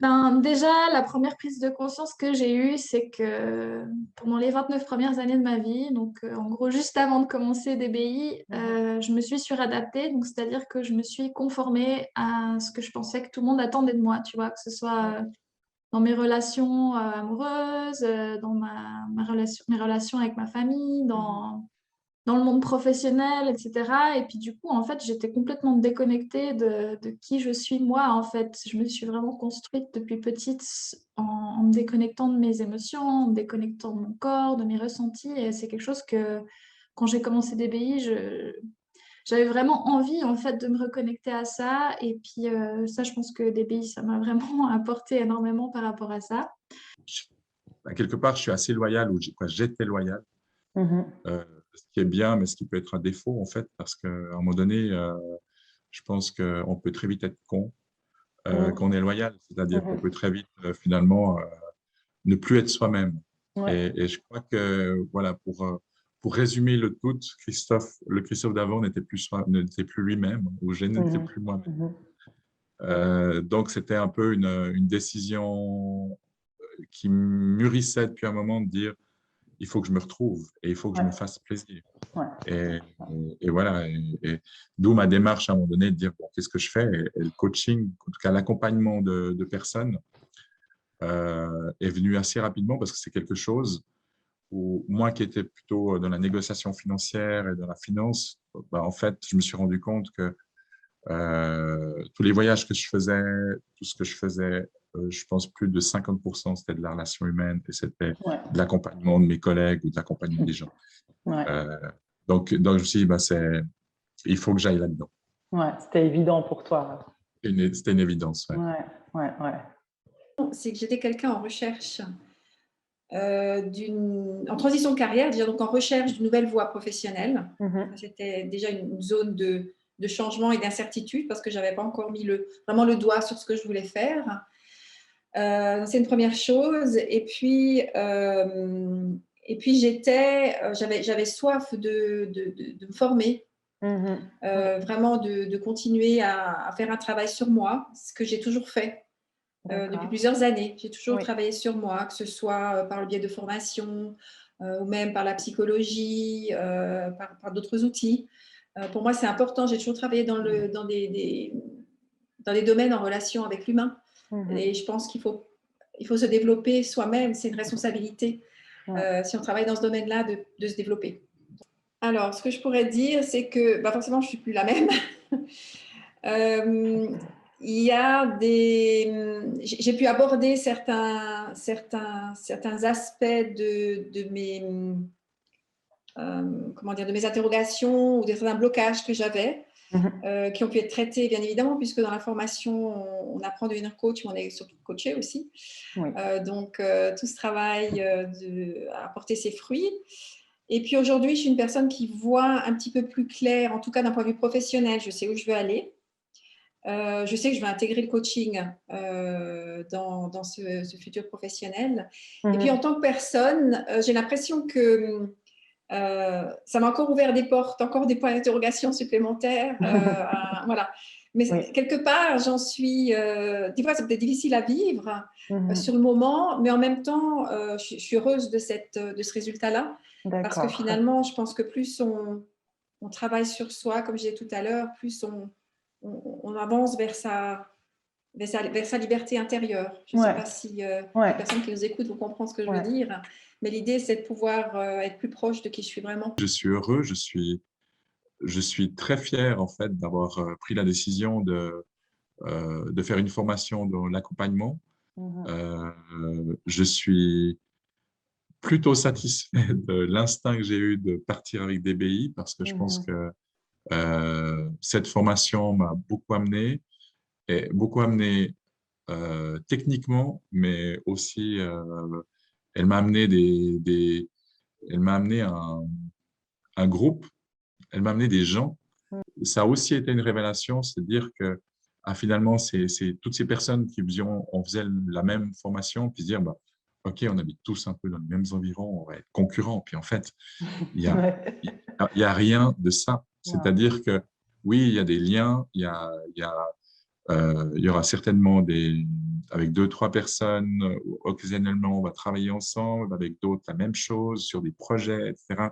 Ben, déjà, la première prise de conscience que j'ai eue, c'est que pendant les 29 premières années de ma vie, donc en gros juste avant de commencer DBI, je me suis suradaptée, donc c'est-à-dire que je me suis conformée à ce que je pensais que tout le monde attendait de moi, tu vois, que ce soit dans mes relations amoureuses, dans mes relations avec ma famille, dans le monde professionnel, etc. Et puis du coup, en fait, j'étais complètement déconnectée de qui je suis moi, en fait. Je me suis vraiment construite depuis petite en me déconnectant de mes émotions, en me déconnectant de mon corps, de mes ressentis. Et c'est quelque chose que, quand j'ai commencé DBI, j'avais vraiment envie, en fait, de me reconnecter à ça. Et puis ça, je pense que DBI, ça m'a vraiment apporté énormément par rapport à ça. Quelque part, je suis assez loyal, ou j'étais loyal. Mhm. Ce qui est bien, mais ce qui peut être un défaut, en fait, parce qu'à un moment donné, je pense qu'on peut très vite être con quand on est loyal. C'est-à-dire qu'on peut très vite, finalement, ne plus être soi-même. Ouais. Et je crois que, voilà, pour résumer le tout, le Christophe d'avant n'était plus lui-même, ou je n'étais plus moi-même. Donc, c'était un peu une décision qui mûrissait depuis un moment de dire, il faut que je me retrouve et il faut que je me fasse plaisir. Ouais. Et voilà, et d'où ma démarche à un moment donné de dire, bon, qu'est-ce que je fais? Et le coaching, en tout cas l'accompagnement de personnes, est venu assez rapidement parce que c'est quelque chose où moi qui étais plutôt dans la négociation financière et dans la finance, bah, en fait, je me suis rendu compte que tous les voyages que je faisais, tout ce que je faisais, je pense plus de 50%, c'était de la relation humaine et c'était de l'accompagnement de mes collègues ou de l'accompagnement des gens. Ouais. Donc, je me suis dit, bah, il faut que j'aille là-dedans. Ouais, c'était évident pour toi. C'était une évidence. Ouais. Ouais. C'est que j'étais quelqu'un en recherche, en transition de carrière, donc en recherche d'une nouvelle voie professionnelle. C'était déjà une zone de changement et d'incertitude parce que je n'avais pas encore mis vraiment le doigt sur ce que je voulais faire. C'est une première chose. Et puis j'avais soif de me former, vraiment de continuer à faire un travail sur moi, ce que j'ai toujours fait. Depuis plusieurs années, j'ai toujours travaillé sur moi, que ce soit par le biais de formation ou même par la psychologie, par d'autres outils. Pour moi, c'est important. J'ai toujours travaillé dans des domaines en relation avec l'humain. Et je pense qu'il faut se développer soi-même. C'est une responsabilité, si on travaille dans ce domaine-là, de se développer. Alors, ce que je pourrais dire, c'est que forcément, je ne suis plus la même. Il y a j'ai pu aborder certains aspects de mes interrogations ou de certains blocages que j'avais, qui ont pu être traités, bien évidemment, puisque dans la formation, on apprend à devenir coach, mais on est surtout coaché aussi. Donc, tout ce travail a porté ses fruits. Et puis aujourd'hui, je suis une personne qui voit un petit peu plus clair, en tout cas d'un point de vue professionnel. Je sais où je veux aller. Je sais que je vais intégrer le coaching dans ce futur professionnel. Et puis, en tant que personne, j'ai l'impression que ça m'a encore ouvert des portes, encore des points d'interrogation supplémentaires. Voilà. Mais quelque part, j'en suis… des fois, c'est peut-être difficile à vivre sur le moment, mais en même temps, je suis heureuse de ce résultat-là. Parce que finalement, je pense que plus on travaille sur soi, comme je disais tout à l'heure, plus on avance vers sa liberté intérieure. Je ne sais pas si les personnes qui nous écoutent vont comprendre ce que je veux dire, mais l'idée, c'est de pouvoir être plus proche de qui je suis vraiment. Je suis heureux, je suis très fier, en fait, d'avoir pris la décision de faire une formation dans l'accompagnement. Je suis plutôt satisfait de l'instinct que j'ai eu de partir avec DBI parce que je pense que cette formation m'a beaucoup amené techniquement, mais aussi elle m'a amené elle m'a amené un groupe, elle m'a amené des gens. Ça a aussi été une révélation, c'est de dire que finalement, c'est toutes ces personnes on faisait la même formation, puis se dire, bah, OK, on habite tous un peu dans les mêmes environs, on va être concurrents. Puis en fait, il y a rien de ça. C'est-à-dire que oui, il y a des liens, il y aura certainement avec 2-3 personnes, occasionnellement, on va travailler ensemble, avec d'autres, la même chose, sur des projets, etc.,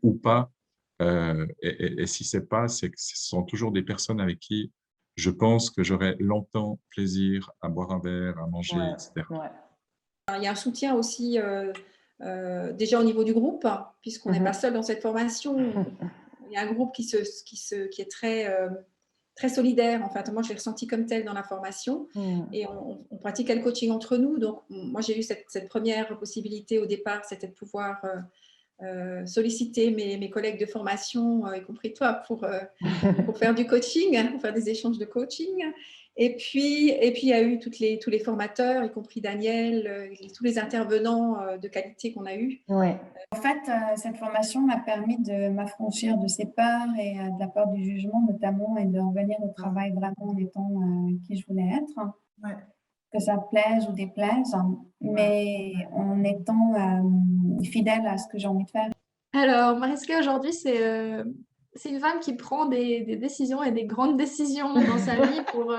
ou pas. Et si ce n'est pas, c'est que ce sont toujours des personnes avec qui je pense que j'aurai longtemps plaisir à boire un verre, à manger, etc. Il y a un soutien aussi, déjà au niveau du groupe, puisqu'on n'est pas seul dans cette formation. Il y a un groupe qui est très solidaire. En fait, moi, je l'ai ressenti comme tel dans la formation. Et on pratiquait le coaching entre nous. Donc, moi, j'ai eu cette première possibilité au départ, c'était de pouvoir solliciter mes collègues de formation, y compris toi, pour faire du coaching, pour faire des échanges de coaching. Et puis il y a eu tous les formateurs, y compris Daniel, tous les intervenants de qualité qu'on a eus. En fait, cette formation m'a permis de m'affranchir de ces peurs et de la peur du jugement notamment, et de revenir au travail vraiment en étant qui je voulais être. Que ça plaise ou déplaise, mais en étant fidèle à ce que j'ai envie de faire. Alors, Mariska, aujourd'hui, c'est une femme qui prend des décisions et des grandes décisions dans sa vie pour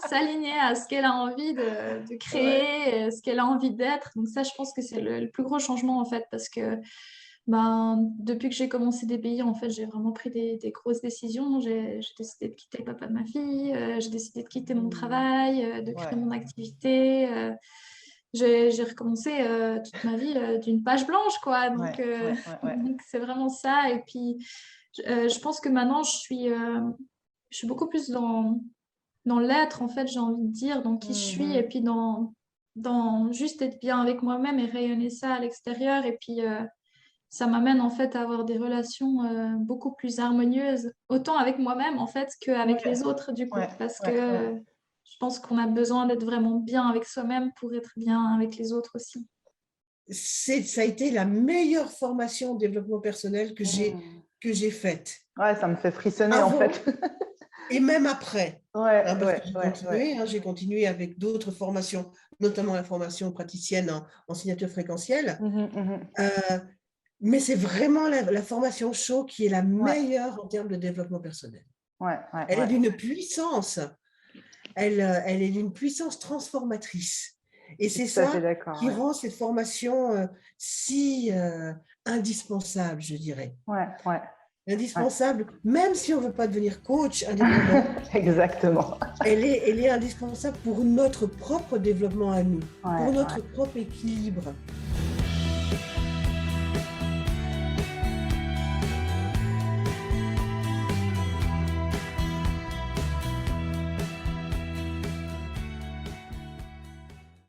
s'aligner à ce qu'elle a envie de créer, ce qu'elle a envie d'être. Donc ça, je pense que c'est le plus gros changement, en fait, parce que depuis que j'ai commencé DBI, en fait, j'ai vraiment pris des grosses décisions. J'ai décidé de quitter le papa de ma fille, j'ai décidé de quitter mon travail, de créer mon activité. J'ai recommencé toute ma vie d'une page blanche, quoi. Donc, donc c'est vraiment ça. Et puis, je pense que maintenant, je suis beaucoup plus dans l'être, en fait, j'ai envie de dire, dans qui je suis, et puis dans juste être bien avec moi-même et rayonner ça à l'extérieur. Et puis, ça m'amène en fait à avoir des relations beaucoup plus harmonieuses, autant avec moi-même en fait qu'avec les autres du coup, parce que je pense qu'on a besoin d'être vraiment bien avec soi-même pour être bien avec les autres aussi. Ça a été la meilleure formation en développement personnel que j'ai faite. Ça me fait frissonner en fait. Et même après. J'ai continué avec d'autres formations, notamment la formation praticienne en signature fréquentielle. Mais c'est vraiment la formation Show qui est la meilleure en termes de développement personnel. Elle est d'une puissance. Elle est d'une puissance transformatrice. Et c'est ça qui rend cette formation si indispensable, je dirais. Indispensable, même si on ne veut pas devenir coach indépendant. Exactement. Elle est indispensable pour notre propre développement à nous, pour notre propre équilibre.